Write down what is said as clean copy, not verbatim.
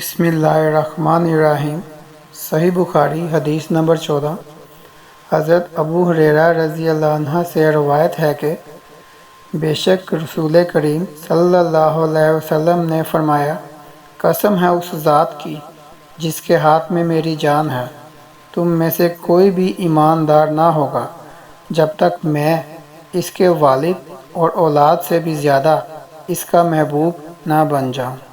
بسم اللہ الرحمن الرحیم۔ صحیح بخاری حدیث نمبر 14۔ حضرت ابو ہریرہ رضی اللہ عنہ سے روایت ہے کہ بے شک رسول کریم صلی اللہ علیہ وسلم نے فرمایا، قسم ہے اس ذات کی جس کے ہاتھ میں میری جان ہے، تم میں سے کوئی بھی ایماندار نہ ہوگا جب تک میں اس کے والد اور اولاد سے بھی زیادہ اس کا محبوب نہ بن جاؤں۔